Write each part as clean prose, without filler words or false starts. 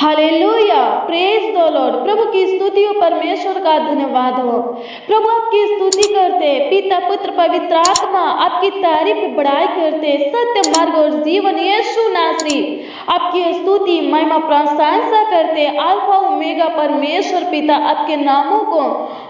Hallelujah, praise the Lord. प्रभु की स्तुति हो, परमेश्वर का धन्यवाद हो। प्रभु आपकी स्तुति करते, पिता पुत्र पवित्र आत्मा आपकी तारीफ बड़ाई करते, सत्य मार्ग और जीवन यीशु नासरी आपकी स्तुति महिमा प्रशंसा करते। अल्फा ओमेगा परमेश्वर पिता आपके नामों को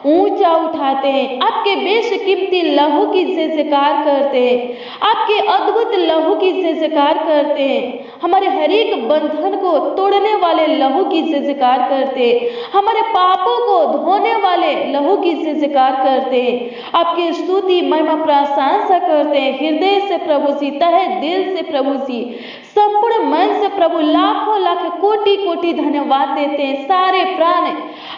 ऊंचा उठाते हैं, आपके बेशकीमती लहू की जयकार करते हैं, आपके अद्भुत लहू की जयकार करते हैं। हमारे हर एक बंधन को तोड़ने वाले लहू की जयकार करते, हमारे पापों को धोने वाले लहू की जयकार करते। आपकी स्तुति महिमा प्रशंसा करते हैं। हृदय से प्रभु जी, तहे दिल से प्रभु जी, संपूर्ण मन से प्रभु लाखों लाख कोटि कोटि धन्यवाद देते हैं। सारे प्राण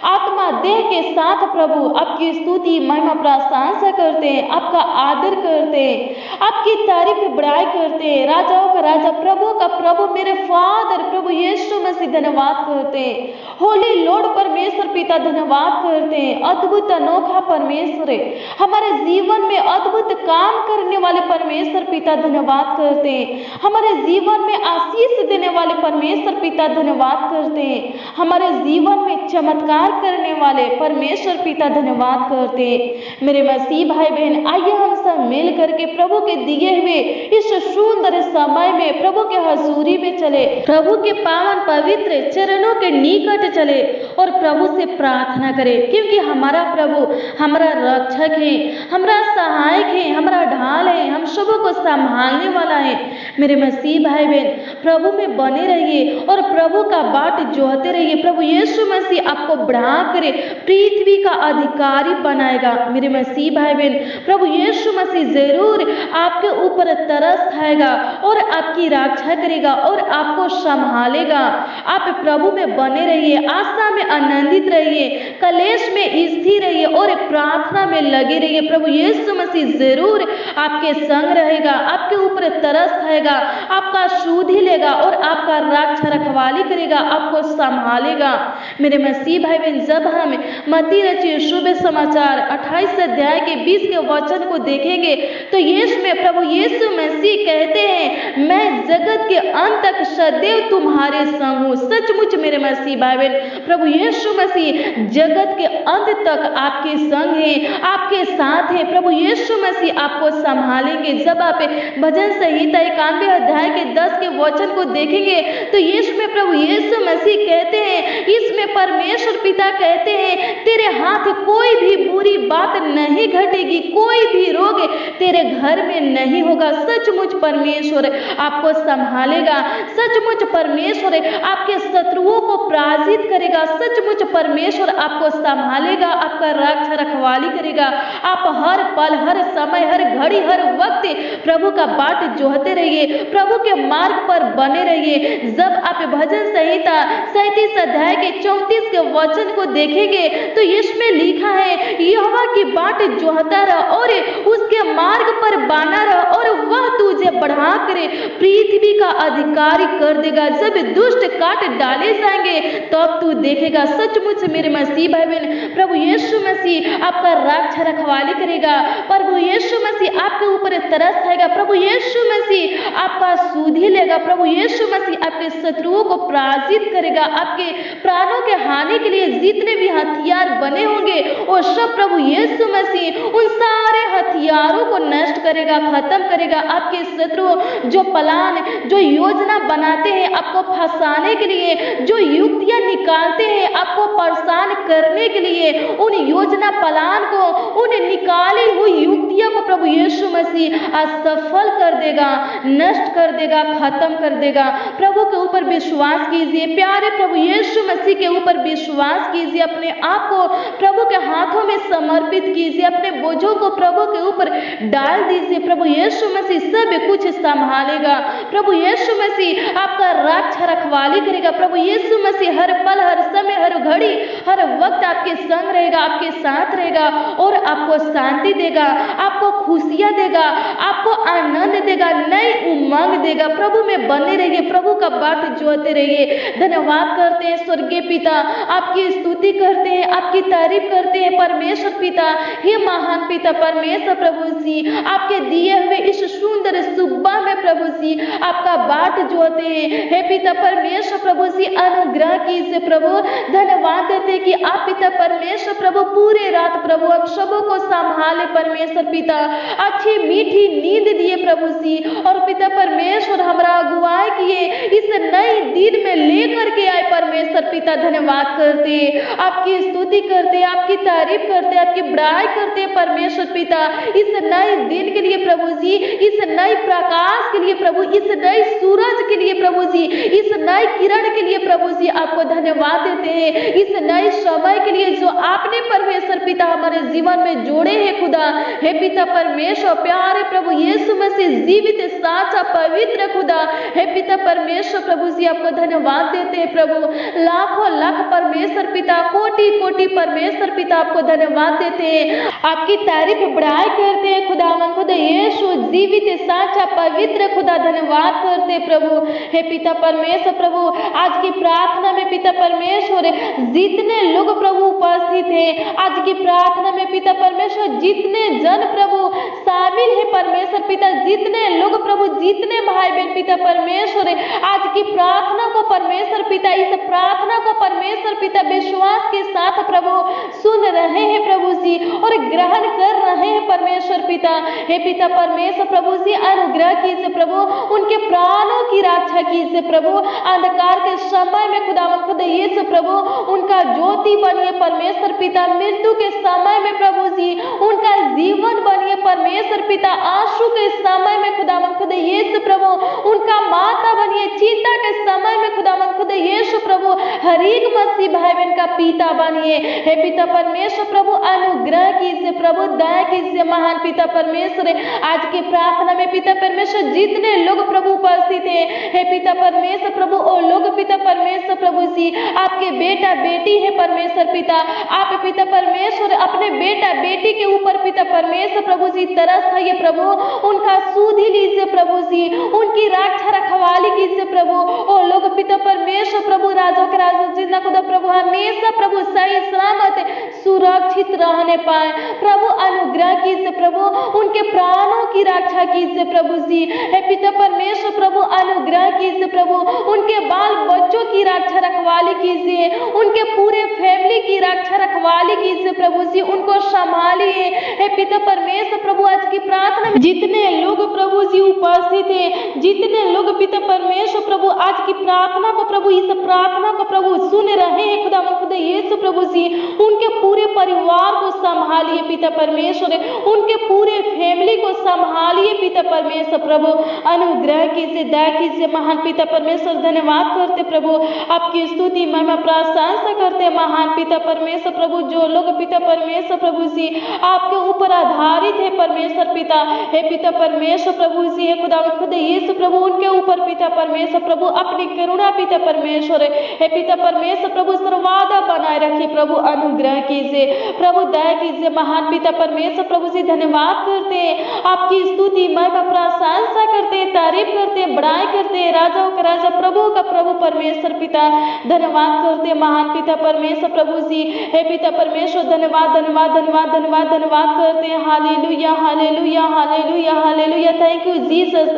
आत्मा देह के साथ प्रभु आपकी स्तुति महिमा प्रशंसा करते हैं, आपका आदर करते हैं, आपकी तारीफ बड़ाई करते हैं। राजाओं का राजा, प्रभु का प्रभु, मेरे फादर प्रभु यीशु मसीह धन्यवाद करते हैं। होली लॉर्ड परमेश्वर पिता धन्यवाद करते हैं। अद्भुत अनोखा परमेश्वर है, हमारे जीवन में अद्भुत काम करने वाले परमेश्वर पिता धन्यवाद करते हैं। हमारे जीवन में आशीष देने वाले परमेश्वर पिता धन्यवाद करते हैं। हमारे जीवन में चमत्कार करने वाले परमेश्वर पिता धन्यवाद करते हैं। मेरे मसीह भाई बहन, आइए हम सब मिल करके प्रभु के दिए हुए इस सुंदर समय में प्रभु के हजूरी में चले, प्रभु के पावन पवित्र चरणों के निकट चले और प्रभु से प्रार्थना करें, क्योंकि हमारा प्रभु हमारा रक्षक है, हमारा सहायक है, हमारा ढाल है, हम सबों को संभालने वाला है। मेरे मसीह भाई बहन, प्रभु में बने रहिए और प्रभु का बाट जोहते रहिए। प्रभु यीशु मसीह आपको बढ़ा करे पृथ्वी का अधिकारी बनाएगा। मेरे मसीह भाई बहन, प्रभु यीशु मसीह जरूर आपके ऊपर तरस खाएगा और आपकी रक्षा करेगा और आपको संभालेगा। आप प्रभु में बने रहिए, आशा में आनंदित रहिए, कलेश में स्थिर रहिए और प्रार्थना में लगे रहिए। प्रभु यीशु मसीह जरूर आपके संग रहेगा, आपके ऊपर तरस खाएगा, आपका शुद्धि लेगा और आपका रक्षा रखवाली करेगा, आपको संभालेगा। मेरे मसीह भाई बहन, जब हम मत्ती रचित शुभ समाचार 28 अध्याय के 20 के वचन को देखेंगे तो इसमें प्रभु यीशु मसीह कहते हैं, मैं जगत के अंत तक सदैव तुम्हारे संग हूँ। सचमुच मेरे मसीह भाई बहन, प्रभु यीशु मसीह जगत के अंत तक आपके संग है, आपके साथ है। प्रभु यीशु मसीह आपको संभालेंगे। जब आप भजन संहिता 91 अध्याय के 10 के वचन को देखेंगे तो इसमें प्रभु यीशु मसीह कहते हैं, इसमें परमेश्वर पिता कहते हैं, तेरे हाथ कोई भी बुरी बात नहीं घटेगी, कोई भी रोग तेरे घर में नहीं होगा। सचमुच परमेश्वर आपको संभालेगा, सचमुच परमेश्वर आपके शत्रुओं को पराजित करेगा, सचमुच परमेश्वर आपको संभालेगा, आपका रक्षा रखवाली करेगा। आप हर पल, हर समय, हर घड़ी, हर वक्त प्रभु का बाट जोहते रहिए, प्रभु के मार्ग पर बने रहिए। जब आप भजन संहिता 37 अध्याय के 34 के वचन को देखेंगे तो इसमें लिखा है, यहोवा की बाट जोहता रह और उसके मार्ग पर बना रह और वह तुझे बढ़ा करे पृथ्वी का अधिकारी कर देगा। जब दुष्ट काट डाले जाएंगे तब तू देखेगा। सचमुच मेरे मसीह भाई बहन, प्रभु यीशु मसीह आपका रक्षा रखवाली करेगा, प्रभु यीशु मसीह आपके ऊपर तरस खाएगा, प्रभु यीशु मसीह आपका सुधि लेगा, प्रभु यीशु मसीह आपके शत्रुओं को पराजित करेगा। आपके प्राणों के हानि के लिए जितने भी हथियार बने होंगे वो सब प्रभु यीशु मसीह उन सारे हथियारों को नष्ट करेगा, खत्म करेगा। आपके शत्रु जो प्लान, जो योजना बनाते हैं आपको फंसाने के लिए, जो युक्तियां निकालते हैं आपको परेशान करने के लिए, उन योजना प्लान को, उन निकाली हुई युक्तियों को प्रभु यीशु मसीह असफल कर देगा, नष्ट कर देगा, खत्म कर देगा। प्रभु के ऊपर विश्वास कीजिए, प्यारे प्रभु यीशु मसीह के ऊपर विश्वास कीजिए, अपने आप को प्रभु के हाथों में समर्पित कीजिए, अपने बोझों को प्रभु के ऊपर डाल दीजिए। प्रभु यीशु मसीह सब कुछ संभालेगा, प्रभु यीशु मसीह आपका रक्षा रखवाली करेगा, प्रभु यीशु मसीह हर पल, हर समय, हर घड़ी, हर वक्त आपके संग रहेगा, आपके साथ रहेगा और आपको शांति देगा, आपको खुशियां देगा, आपको आनंद देगा, नई उमंग देगा। प्रभु में बने रहिए, प्रभु का बाट जोहते रहिए। धन्यवाद करते हैं स्वर्गीय पिता पिता आपकी स्तुति करते हैं, आपकी तारीफ करते हैं परमेश्वर पिता। हे महान पिता परमेश्वर प्रभु जी, आपके दिए हुए इस सुंदर सुबह में प्रभु जी आपका बाट जोते हैं। हे पिता परमेश्वर प्रभु जी, अनुग्रह कीजिए प्रभु। धन्यवाद देते कि आप पिता परमेश्वर प्रभु पूरे रात प्रभु आप सबों को संभाले परमेश्वर पिता, अच्छी मीठी नींद दिए प्रभु जी। और पिता परमेश्वर हमारा अगुवाई किए, इस नई दिन में लेकर के आए परमेश्वर पिता। धन्यवाद करते, आपकी स्तुति करते, आपकी तारीफ करते, आपकी बड़ाई करते परमेश्वर पिता। इस नए दिन के लिए प्रभु जी, इस नए प्रकाश के लिए प्रभु, इस नए सूरज के लिए प्रभु जी, इस नए किरण के लिए प्रभु जी आपको धन्यवाद देते हैं। इस नए समय के लिए जो आपने परमेश्वर पिता हमारे जीवन में जोड़े हैं खुदा। हे पिता परमेश्वर प्यारे प्रभु यीशु मसीह जीवित साचा पवित्र खुदा, हे पिता परमेश्वर प्रभु जी आपको धन्यवाद देते हैं प्रभु। लाखों लाख परमेश्वर पिता, कोटि कोटि परमेश्वर पिता आपको धन्यवाद देते हैं, आपकी तारीफ बड़ाई करते हैं खुदावन खुदा यीशु जीवित साचा पवित्र खुदा। धन्यवाद करते प्रभु। हे पिता परमेश्वर प्रभु, आज की प्रार्थना में पिता परमेश्वर जितने लोग प्रभु उपस्थित हैं, आज की प्रार्थना में पिता परमेश्वर जितने जन प्रभु शामिल है परमेश्वर पिता, जितने लोग प्रभु, जितने भाई बहन पिता परमेश्वर आज की प्रार्थना को परमेश्वर पिता, इस प्रार्थना को परमेश्वर पिता विश्वास के साथ प्रभु सुन रहे हैं प्रभु जी और ग्रहण कर रहे हैं परमेश्वर पिता। हे पिता परमेश्वर प्रभु जी, अनुग्रह कीजिए प्रभु, उनके प्राणों की रक्षा कीजिए प्रभु। अंधकार के समय में खुदावंद खुदा यीशु प्रभु उनका ज्योति बनिए परमेश्वर पिता। मृत्यु के समय में प्रभु जी उनका जीवन बनिए परमेश्वर पिता। आंसू के समय में खुदावंद खुदा यीशु प्रभु उनका माता बनिए। चिंता के समय में खुदावंद खुदा यीशु प्रभु हर एक मसीह भाई बहन का पिता बनिए। हे पिता परमेश्वर प्रभु, अनुग्रह कीजिए प्रभु, दया कीजिए महान पिता परमेश्वर। आज की प्रार्थना में पिता परमेश्वर जितने लोग प्रभु उपस्थित है, हे पिता परमेश्वर प्रभु ओ लोग पिता परमेश्वर प्रभु जी आपके बेटा बेटी है परमेश्वर पिता। आप पिता परमेश्वर अपने बेटा बेटी के ऊपर पिता परमेश्वर प्रभु जी तरस खाइए प्रभु, उनका सुधि लीजिए प्रभु जी, उनकी रक्षा रखवाली कीजिए प्रभु। ओ लोग पिता परमेश्वर प्रभु राजों के राजा जिंदा खुदा प्रभु हमेशा प्रभु सही सलामत सुरक्षित रहने पाए प्रभु। अनुग्रह कीजिए प्रभु, उनके प्राणों की रक्षा कीजिए प्रभु जी। हे पिता परमेश्वर प्रभु, अनुग्रह कीजिए प्रभु, उनके बाल बच्चों की रक्षा रखवाली कीजिए, उनके पूरे फैमिली की रक्षा रखवाली कीजिए प्रभु जी, उनको संभालिए। हे पिता परमेश्वर प्रभु, आज की प्रार्थना में जितने लोग प्रभु जी उपस्थित है, जितने लोग पिता परमेश्वर प्रभु आज की प्रार्थना को प्रभु, इस प्रार्थना को प्रभु सुन रहे हैं खुदावंद खुदा यीशु प्रभु जी, उनके पूरे परिवार को संभालिए पिता परमेश्वर, उनके पूरे फैमिली को संभालिए पिता परमेश्वर प्रभु। अनुग्रह कीजिए, दया कीजिए महान पिता परमेश्वर। धन्यवाद करते प्रभु, आपकी स्तुति महिमा प्रशंसा करते महान पिता परमेश्वर प्रभु। जो लोग पिता परमेश्वर प्रभु जी आपके ऊपर आधारित है परमेश्वर पिता, हे पिता परमेश्वर प्रभु जी, हे खुदावंद खुदा यीशु प्रभु उनके ऊपर पिता परमेश्वर प्रभु अपनी करुणा पिता परमेश्वर, हे पिता परमेश्वर प्रभु सर्वदा बनाए रखिए प्रभु। अनुग्रह कीजिए प्रभु, दया कीजिए महान पिता परमेश्वर प्रभु जी। धन्यवाद करते हैं, आपकी स्तुति महिमा प्रशंसा करते, तारीफ करते, बड़ाई करते, राजाओं का राजा प्रभु का प्रभु परमेश्वर पिता। धन्यवाद करते महान पिता परमेश्वर प्रभु जी, हे पिता परमेश्वर। धन्यवाद धन्यवाद धन्यवाद धन्यवाद धन्यवाद करते हैं। Hallelujah hallelujah hallelujah hallelujah, thank you Jesus.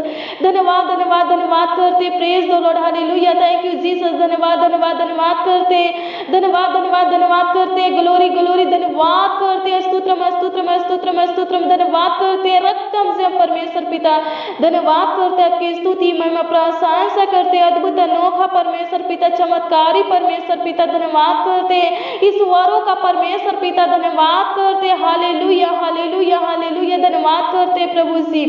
धन्यवाद धन्यवाद धन्यवाद करते, praise the Lord, hallelujah, thank you Jesus. धन्यवाद धन्यवाद धन्यवाद करते, धन्यवाद धन्यवाद धन्यवाद करते, ग्लोरी ग्लोरी धन्यवाद करते, स्तोत्रम स्तोत्रम स्तोत्रम स्तोत्रम धन्यवाद करते, रक्तम से परमेश्वर पिता। धन्यवाद करते, आपकी स्तुति महिमा प्रशंसा करते, अद्भुत अनोखा परमेश्वर पिता, चमत्कारी परमेश्वर पिता। धन्यवाद करते, ईश्वरों का परमेश्वर पिता। धन्यवाद करते, हालेलुया हालेलुया हालेलुया, धन्यवाद करते प्रभु जी।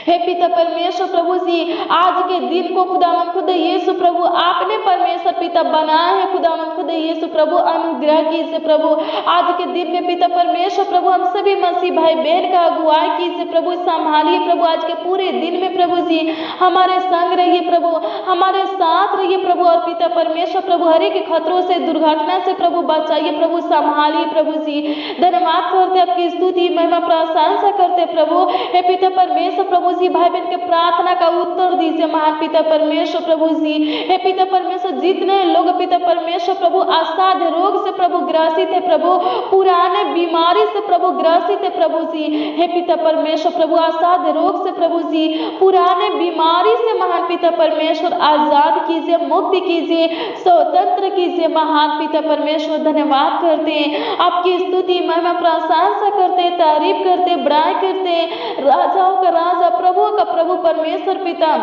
हे पिता परमेश्वर प्रभु जी, आज के दिन को खुदावंद खुदा यीशु प्रभु आपने परमेश्वर पिता बनाया है खुदावंद खुदा यीशु प्रभु। अनुग्रह कीजिए प्रभु, आज के दिन में पिता परमेश्वर प्रभु हम सभी मसीह भाई बहन का अगुवाई कीजिए प्रभु, संभालिए प्रभु। आज के पूरे दिन में प्रभु जी हमारे संग रहिए प्रभु, हमारे साथ रहिए प्रभु। और पिता परमेश्वर प्रभु हर एक खतरों से, दुर्घटना से प्रभु बचाइए प्रभु, संभालिए प्रभु जी। धन्यवाद करते, आपकी स्तुति महिमा प्रशंसा करते प्रभु। हे पिता परमेश्वर प्रभु जी, भाई बहन के प्रार्थना का उत्तर दीजिए महान पिता परमेश्वर प्रभु जी। हे पिता परमेश्वर, जितने जितने लोग पिता परमेश्वर प्रभु असाध्य रोग से प्रभु ग्रसित है प्रभु, पुराने बीमारी से प्रभु ग्रसित है प्रभु जी, हे पिता परमेश्वर प्रभु असाध्य रोग से प्रभु जी, पुराने बीमारी से महान पिता परमेश्वर आजाद कीजिए, मुक्ति कीजिए, स्वतंत्र कीजिए महान पिता परमेश्वर। धन्यवाद करते हैं, आपकी स्तुति महिमा प्रशंसा करते, तारीफ करते, बड़ाई करते, राजाओं का राजा प्रभु का प्रभु परमेश्वर पिता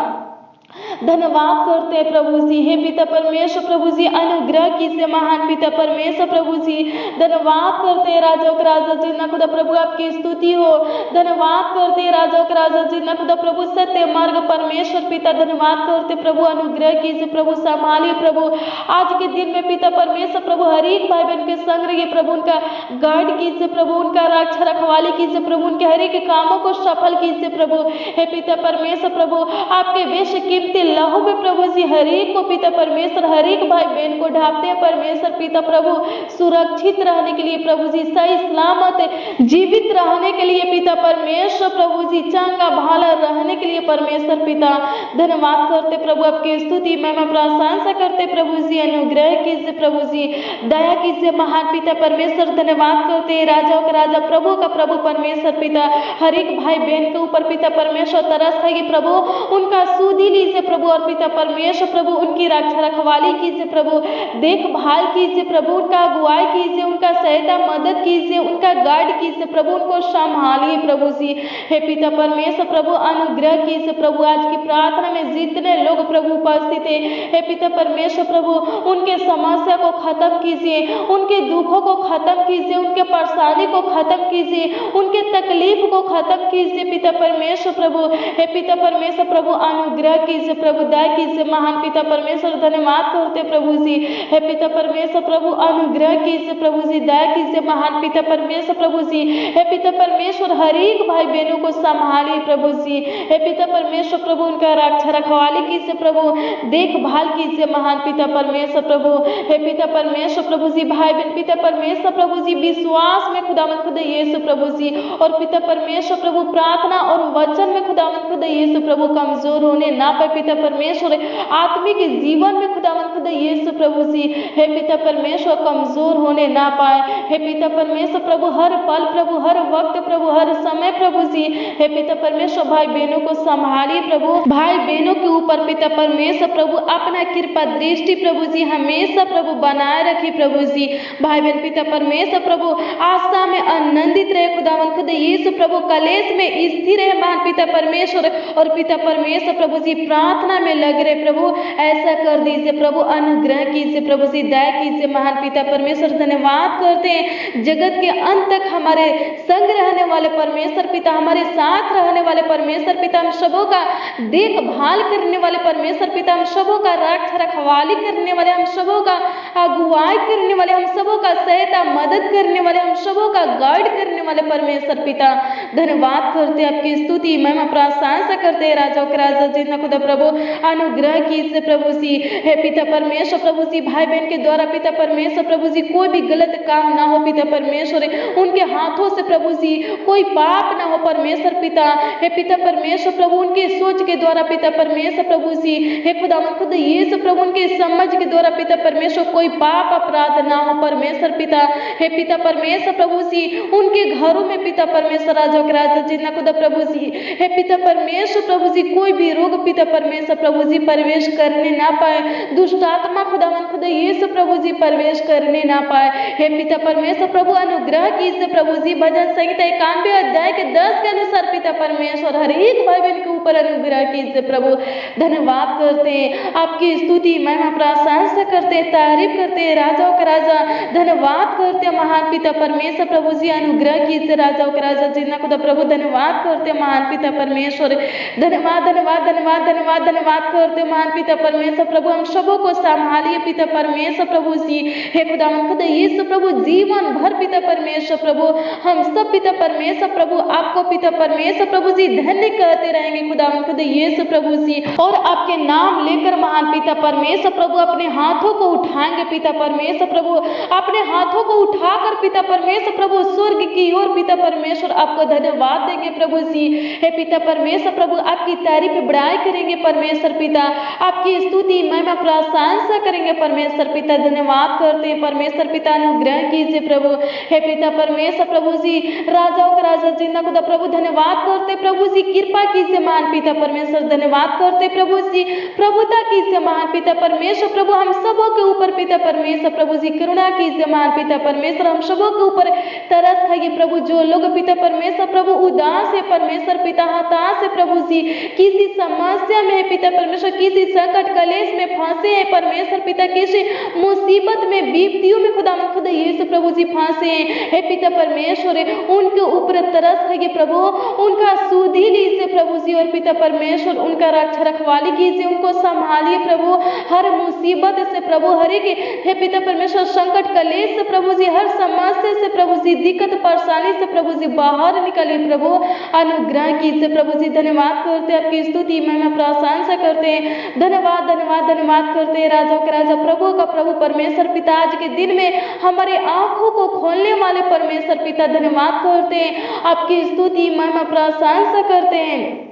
धन्यवाद करते हैं प्रभु जी। हे पिता परमेश्वर प्रभु जी अनुग्रह कीजिए महान पिता परमेश्वर प्रभु जी, धन्यवाद करते हैं राजाओं का राजा जी ना खुदा प्रभु आपकी स्तुति हो, धन्यवाद करते हैं राजाओं का राजा जी ना खुदा प्रभु सत्य मार्ग परमेश्वर पिता, धन्यवाद करते प्रभु अनुग्रह कीजिए प्रभु, संभालिए प्रभु आज के दिन में पिता परमेश्वर प्रभु हर एक भाई बहन के संग रहिए प्रभु, उनका गाइड कीजिए प्रभु, उनका रक्षा रखवाली कीजिए प्रभु, उनके हर एक कामों को सफल कीजिए प्रभु। हे पिता परमेश्वर प्रभु आपके वेश कीमती लहू में प्रभु जी हर एक को पिता परमेश्वर हर एक भाई बहन को ढापते हैं परमेश्वर पिता प्रभु, सुरक्षित रहने के लिए प्रभु जी, सही सलामत जीवित रहने के लिए पिता परमेश्वर प्रभु जी, चंगा भाला रहने के लिए परमेश्वर पिता धन्यवाद करते प्रभु, आपकी स्तुति महिमा प्रशंसा करते प्रभु जी, अनुग्रह कीजिए प्रभु जी, दया कीजिए महान पिता परमेश्वर, धन्यवाद करते राजाओं का राजा प्रभु का प्रभु परमेश्वर पिता, हर एक भाई बहन के ऊपर पिता परमेश्वर तरस है प्रभु, उनका सूदी लीजिए प्रभु, और पिता परमेश्वर प्रभु उनकी रक्षा रखवाली कीजिए प्रभु, देखभाल कीजिए प्रभु, उनका अगुवाई कीजिए, उनका सहायता मदद कीजिए, उनका गाइड कीजिए प्रभु, उनको संभालिए प्रभु जी। हे पिता परमेश्वर प्रभु अनुग्रह कीजिए प्रभु, आज की प्रार्थना में जितने लोग प्रभु उपस्थित है, हे पिता परमेश्वर प्रभु उनके समस्या को खत्म कीजिए, उनके दुखों को खत्म कीजिए, उनके परेशानी को खत्म कीजिए, उनके तकलीफ को खत्म कीजिए पिता परमेश्वर प्रभु। हे पिता परमेश्वर प्रभु अनुग्रह कीजिए प्रभु, दया कीजिए महान पिता परमेश्वर, धन्यवाद करते प्रभु जी। हे पिता परमेश्वर प्रभु अनुग्रह कीजिए प्रभु जी, दया कीजिए महान पिता परमेश्वर प्रभु जी। हे पिता परमेश्वर हर एक भाई बहनों को संभालिए प्रभु जी। हे पिता परमेश्वर प्रभु उनका रक्षा रखवाली कीजिए प्रभु, देखभाल कीजिए महान पिता परमेश्वर प्रभु। हे पिता परमेश्वर प्रभु जी भाई बहन पिता परमेश्वर प्रभु जी विश्वास में खुदावंद खुदा यीशु प्रभु जी, और पिता परमेश्वर प्रभु प्रार्थना और वचन में खुदावंद खुदा यीशु प्रभु कमजोर होने ना पाए पिता परमेश्वर, आत्मिक जीवन में खुदावंद खुदा यीशु प्रभु जी हे पिता परमेश्वर कमजोर होने ना पाए। हे पिता परमेश्वर प्रभु हर पल प्रभु, हर वक्त प्रभु, हर समय प्रभु जी, हे पिता परमेश्वर भाई बहनों को संभालिए प्रभु, भाई बहनों के ऊपर पिता परमेश्वर प्रभु अपना कृपा दृष्टि प्रभु जी हमेशा प्रभु बनाए रखिए प्रभु जी। भाई बहन पिता परमेश्वर प्रभु आशा में आनंदित रहे खुदावंद खुदा यीशु प्रभु, कलेश में स्थिर रहे महान पिता परमेश्वर, और पिता परमेश्वर प्रभु जी प्रार्थना में लग रहे प्रभु, ऐसा कर दीजिए प्रभु, अनुग्रह कीजिए प्रभु जी, दया कीजिए महान पिता परमेश्वर। धन्यवाद करते हैं जगत के अंत तक हमारे संग रहने वाले परमेश्वर पिता, हमारे साथ रहने वाले परमेश्वर पिता, हम सबों का देखभाल करने वाले परमेश्वर पिता, हम सबों का रक्षा रखवाली करने वाले, हम सबों का अगुवाई करने वाले, हम सबों का सहायता मदद करने वाले, हम सबों का गाइड करने वाले परमेश्वर पिता धन्यवाद करते, आपकी स्तुति महिमा प्रशंसा करते राजाओं के राजा जितना खुदा प्रभु अनुग्रह कीजिए प्रभु जी। हे पिता परमेश्वर प्रभु जी भाई बहन के द्वारा पिता परमेश्वर प्रभु जी कोई भी गलत काम ना हो पिता परमेश्वर, उनके हाथों से प्रभु जी कोई पाप ना हो परमेश्वर पिता। हे पिता परमेश्वर प्रभु उनके सोच के द्वारा पिता परमेश्वर प्रभु जी, हे खुदावंद खुदा यीशु प्रभु उनके समझ के द्वारा पिता परमेश्वर कोई पाप अपराध ना हो परमेश्वर पिता। हे पिता परमेश्वर प्रभु जी उनके घरों में पिता परमेश्वर राजा के राजा जितना खुदा प्रभु जी, हे पिता परमेश्वर प्रभु जी कोई भी रोग पिता परमेश्वर प्रभु जी प्रवेश करने ना पाए, दुष्ट आत्मा खुदावंद खुदा यीशु प्रभु जी प्रवेश करने ना पाए। हे पिता परमेश्वर प्रभु अनुग्रह कीजिए प्रभु जी, भजन संहिता 91 अध्याय के 10 के अनुसार पिता परमेश्वर हर एक भाई बहन के ऊपर अनुग्रह कीजिए प्रभु। धन्यवाद करते हैं, आपकी स्तुति महिमा प्रशंसा करते, तारीफ करते राजाओं का राजा, धन्यवाद करते महान पिता परमेश्वर प्रभु जी, अनुग्रह कीजिए राजाओं का राजा जितना खुदा प्रभु, धन्यवाद करते महान पिता परमेश्वर, धन्यवाद धन्यवाद धन्यवाद धन्यवाद धन्यवाद करते महान पिता परमेश्वर प्रभु, हम सबों को संभालिए पिता परमेश्वर प्रभु जी। हे खुदावन खुदा यीशु प्रभु जीवन भर पिता परमेश्वर प्रभु हम सब पिता परमेश्वर प्रभु आपको पिता परमेश्वर प्रभु जी धन्य कहते रहेंगे खुदावन खुदा यीशु प्रभु जी, और आपके नाम लेकर महान पिता परमेश्वर प्रभु अपने हाथों को उठाएंगे पिता परमेश्वर प्रभु, अपने हाथों को उठाकर पिता परमेश्वर प्रभु स्वर्ग की ओर पिता परमेश्वर आपको धन्यवाद देंगे प्रभु जी। हे पिता परमेश्वर प्रभु आपकी तारीफ बड़ाई करेंगे परमेश्वर पिता, आपकी स्तुति महिमा प्रशंसा करेंगे परमेश्वर पिता। धन्यवाद करते हैं परमेश्वर पिता, अनुग्रह कीजिए प्रभु। हे पिता परमेश्वर प्रभु जी राजाओं का राजा जिंदा खुदा प्रभु धन्यवाद करते प्रभु जी, कृपा कीजिए महान पिता परमेश्वर। धन्यवाद करते प्रभु जी, प्रभुता कीजिए महान पिता परमेश्वर प्रभु, हम सबों के ऊपर पिता परमेश्वर प्रभु जी करुणा कीजिए महान पिता परमेश्वर, हम सबों के ऊपर तरस खाइए प्रभु। जो लोग पिता परमेश्वर प्रभु उदास है परमेश्वर पिता, हताश है प्रभु जी, किसी समस्या में है पिता परमेश्वर, किसी संकट कलेश में फंसे हैं परमेश्वर पिता, किसी मुसीबत में विपत्तियों में खुदा यीशु प्रभु जी फंसे हैं। हे पिता परमेश्वर उनके ऊपर तरस खाइए प्रभु, उनका सुधि लीजिए प्रभु जी, और पिता परमेश्वर उनका रक्षा रखवाली कीजिए, उनको संभालिए प्रभु हर मुसीबत से प्रभु, हर एक हे पिता परमेश्वर संकट कलेश से प्रभु जी, हर समस्या से प्रभु जी, दिक्कत परेशानी से प्रभु जी बाहर निकलिए प्रभु, अनुग्रह कीजिए प्रभु जी। धन्यवाद करते हैं, आपकी स्तुति महिमा प्रशंसा करते हैं। धन्यवाद धन्यवाद धन्यवाद करते हैं राजाओं के राजा प्रभु का प्रभु परमेश्वर पिता, आज के दिन में हमारे आंखों को खोलने वाले परमेश्वर पिता धन्यवाद करते हैं, आपकी स्तुति महिमा प्रशंसा करते हैं,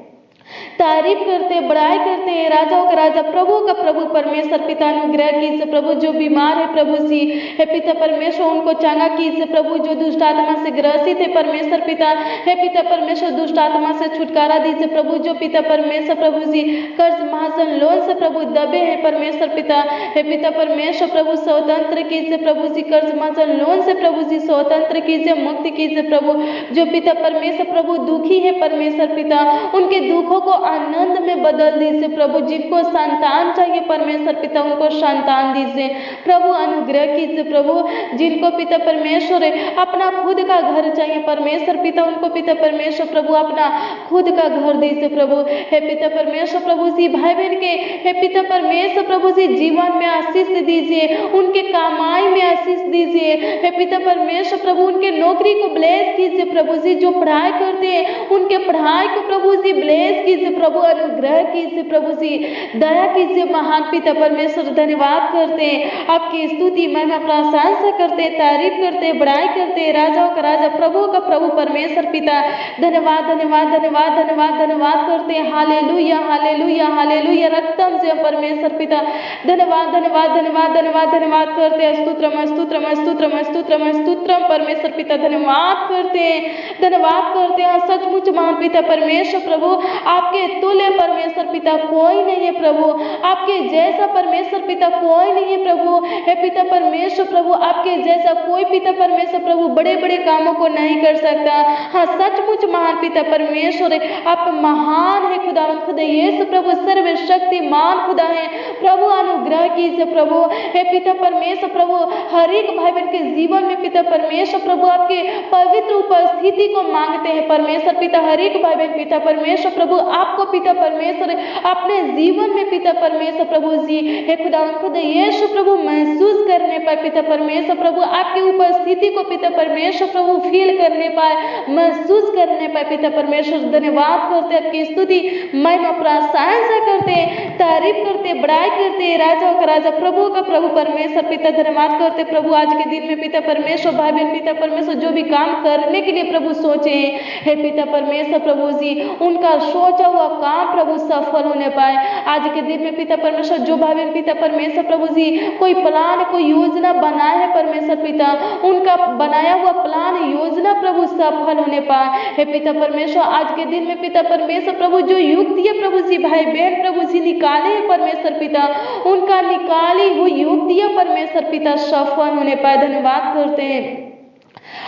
तारीफ करते बड़ाई करते हैं राजाओं का राजा प्रभु का प्रभु परमेश्वर पिता। अनुग्रह कीजिए प्रभु, जो बीमार है प्रभु जी हे पिता परमेश्वर उनको चंगा कीजिए प्रभु, जो दुष्ट आत्मा से ग्रसित है परमेश्वर पिता, हे पिता परमेश्वर दुष्ट आत्मा से छुटकारा दीजिए प्रभु, जो पिता परमेश्वर प्रभु जी कर्ज महाजन लोन से प्रभु दबे है परमेश्वर पिता, हे पिता परमेश्वर प्रभु स्वतंत्र कीजिए प्रभु जी, कर्ज महाजन लोन से प्रभु जी स्वतंत्र कीजिए, मुक्ति कीजिए प्रभु। जो पिता परमेश्वर प्रभु दुखी है परमेश्वर पिता, उनके दुखों को आनंद में बदल दीजिए प्रभु, जिनको संतान चाहिए परमेश्वर पिता उनको संतान दीजिए प्रभु, अनुग्रह कीजिए प्रभु। जिनको पिता परमेश्वर अपना खुद का घर चाहिए परमेश्वर पिता, उनको पिता परमेश्वर प्रभु अपना खुद का घर दीजिए प्रभु। हे पिता परमेश्वर प्रभु जी भाई बहन के हे पिता परमेश्वर प्रभु जी जीवन में आशीष दीजिए, उनके कमाई में आशीष दीजिए हे पिता परमेश्वर प्रभु, उनके नौकरी को ब्लेस कीजिए प्रभु जी, जो पढ़ाई करते हैं उनके पढ़ाई को प्रभु जी ब्लेस कीजिए प्रभु, अनुग्रह कीजिए प्रभु जी, दया कीजिए महान पिता परमेश्वर। धन्यवाद करते हैं, आपकी स्तुति महिमा प्रशंसा करते हैं, तारीफ करते हैं, बड़ाई करते हैं राजाओं का राजा प्रभु का प्रभु परमेश्वर पिता। धन्यवाद धन्यवाद धन्यवाद धन्यवाद धन्यवाद करते हैं, हालेलुया हालेलुया हालेलुया रक्तम से परमेश्वर पिता। धन्यवाद धन्यवाद धन्यवाद धन्यवाद धन्यवाद करते हैं, स्तुत्रम स्तुत्रम स्तुत्रम स्तुत्रम स्तुत्रम परमेश्वर पिता। धन्यवाद करते हैं, धन्यवाद करते हैं, सचमुच महान पिता परमेश्वर प्रभु आपके तुल्य परमेश्वर पिता कोई नहीं है प्रभु, आपके जैसा परमेश्वर पिता कोई नहीं है प्रभु। हे पिता परमेश्वर प्रभु आपके जैसा कोई पिता परमेश्वर प्रभु बड़े बड़े कामों को नहीं कर सकता। हाँ सचमुच महान पिता परमेश्वर आप महान है खुदावंद खुदा यीशु प्रभु, सर्वशक्तिमान खुदा है प्रभु, अनुग्रह कीजिए प्रभु। हे पिता परमेश्वर प्रभु हर एक भाई बहन के जीवन में पिता परमेश्वर प्रभु आपके पवित्र उपस्थिति को मांगते हैं परमेश्वर पिता। हर एक भाई बहन पिता परमेश्वर प्रभु आपको पिता परमेश्वर अपने जीवन में पिता परमेश्वर प्रभु जी हे खुदावंद खुदा यीशु प्रभु महसूस करने पाए पिता परमेश्वर प्रभु, आपकी उपस्थिति को पिता परमेश्वर प्रभु फील करने पाए, महसूस करने पाए पिता परमेश्वर। धन्यवाद करते आपकी स्तुति महिमा प्रशंसा करते, तारीफ करते, बड़ाई करते राजाओं का राजा प्रभु का प्रभु परमेश्वर पिता। धन्यवाद करते प्रभु आज के दिन में पिता परमेश्वर भाई बहन पिता परमेश्वर जो भी काम करने के लिए प्रभु सोचे हे पिता परमेश्वर प्रभु जी उनका सोचा हुआ काम प्रभु सफल होने पाए। आज के दिन में पिता परमेश्वर जो भाई बहन पिता परमेश्वर प्रभु जी कोई प्लान कोई योजना बनाए है परमेश्वर पिता, उनका बनाया हुआ प्लान योजना प्रभु सफल होने पाए। हे पिता परमेश्वर आज के दिन में पिता परमेश्वर प्रभु जो युक्ति है प्रभु जी भाई बहन प्रभु जी निकाले हैं परमेश्वर पिता, उनका निकाली हुई युक्तियां परमेश्वर पिता सफल होने पाए। धन्यवाद करते हैं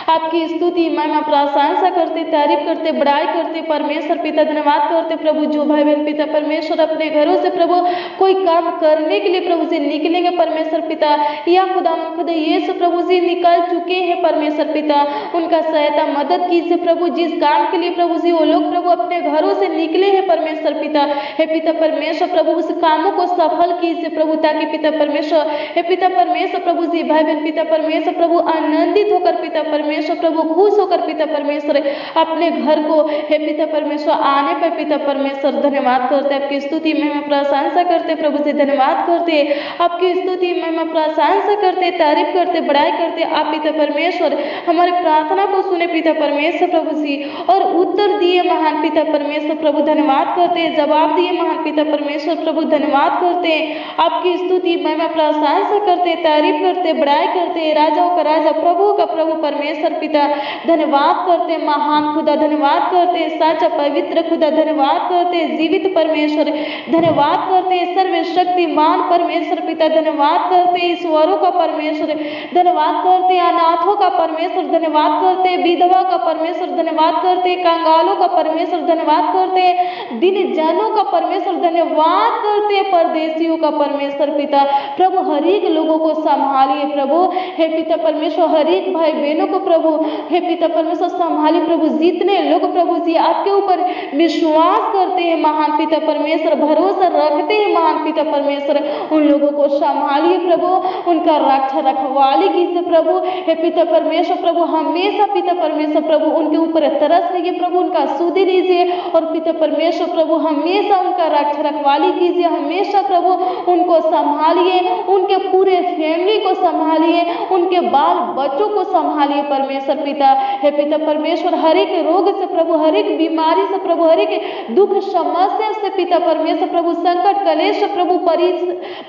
आपकी स्तुति महिमा प्रशंसा करते, तारीफ करते, बड़ाई करते परमेश्वर पिता। धन्यवाद करते प्रभु, जो भाई बहन पिता परमेश्वर अपने घरों से प्रभु कोई काम करने के लिए प्रभु से निकलेंगे परमेश्वर पिता, या खुदा यीशु प्रभु जी निकल चुके हैं परमेश्वर पिता, उनका सहायता मदद कीजिए प्रभु। जिस काम के लिए प्रभु जी वो लोग प्रभु अपने घरों से निकले हैं परमेश्वर पिता, हे पिता परमेश्वर प्रभु उस कामों को सफल कीजिए प्रभु, ताकि पिता परमेश्वर, हे पिता परमेश्वर प्रभु जी भाई बहन पिता परमेश्वर प्रभु आनंदित होकर पिता परमेश्वर प्रभु खुश होकर पिता परमेश्वर अपने घर को हे पिता परमेश्वर आने पर पिता परमेश्वर धन्यवाद करते, आपकी स्तुति महिमा प्रशंसा करते प्रभु से। धन्यवाद करते, आपकी स्तुति महिमा प्रशंसा करते, तारीफ करते, बड़ाई करते। आप पिता परमेश्वर हमारे प्रार्थना को सुने पिता परमेश्वर प्रभु जी, और उत्तर दिए महान पिता परमेश्वर प्रभु। धन्यवाद करते, जवाब दिए महान पिता परमेश्वर प्रभु। धन्यवाद करते, आपकी स्तुति महिमा प्रशंसा करते, तारीफ करते, बड़ाई करते। राजाओं का राजा, प्रभु का प्रभु परमेश्वर पिता धन्यवाद करते, महान खुदा धन्यवाद करते, साचा पवित्र खुदा धन्यवाद करते, जीवित परमेश्वर धन्यवाद करते, सर्वशक्तिमान परमेश्वर पिता धन्यवाद करते, ईश्वरों का परमेश्वर धन्यवाद करते, अनाथों का परमेश्वर धन्यवाद करते, विधवा का परमेश्वर धन्यवाद करते, कंगालों का परमेश्वर धन्यवाद करते, दिन जनों का परमेश्वर धन्यवाद करते, परदेशियों का परमेश्वर पिता प्रभु। हर एक लोगों को संभालिए प्रभु, हे पिता परमेश्वर, हर एक भाई बहनों को प्रभु हे पिता परमेश्वर संभालिए प्रभु। जितने लोग प्रभु जी आपके ऊपर विश्वास करते हैं महान पिता परमेश्वर, भरोसा रखते हैं महान पिता परमेश्वर, उन लोगों को संभालिए प्रभु, उनका रक्षा रखवाली कीजिए प्रभु, हे पिता परमेश्वर प्रभु। हमेशा पिता परमेश्वर प्रभु उनके ऊपर तरस रहिए प्रभु, उनका सुधि लीजिए, और पिता परमेश्वर प्रभु हमेशा उनका रक्षा रखवाली कीजिए, हमेशा प्रभु उनको संभालिए, उनके पूरे फैमिली को संभालिए, उनके बाल बच्चों को संभालिए परमेश्वर पिता। हे पिता परमेश्वर हर एक रोग से प्रभु, हर एक बीमारी से प्रभु, हर एक दुख समस्या से पिता परमेश्वर प्रभु, संकट कलेश प्रभु,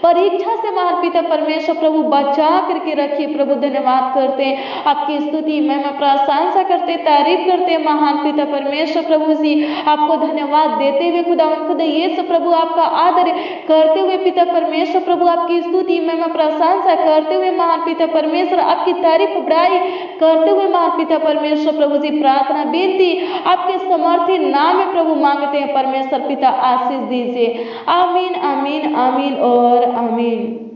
परीक्षा से महान पिता परमेश्वर प्रभु बचा करके रखिए प्रभु। धन्यवाद करते हैं, आपकी स्तुति महिमा प्रशंसा करते, तारीफ करते महान पिता परमेश्वर प्रभु जी। आपको धन्यवाद देते हुए खुदा यीशु प्रभु आपका आदर करते हुए पिता परमेश्वर प्रभु, आपकी स्तुति महिमा प्रशंसा करते हुए महान पिता परमेश्वर, आपकी तारीफ बड़ाई करते हुए महान पिता परमेश्वर प्रभु जी, प्रार्थना बेनती आपके समर्थी नाम में प्रभु मांगते हैं परमेश्वर पिता, आशीष दीजिए। आमीन आमीन आमीन और आमीन।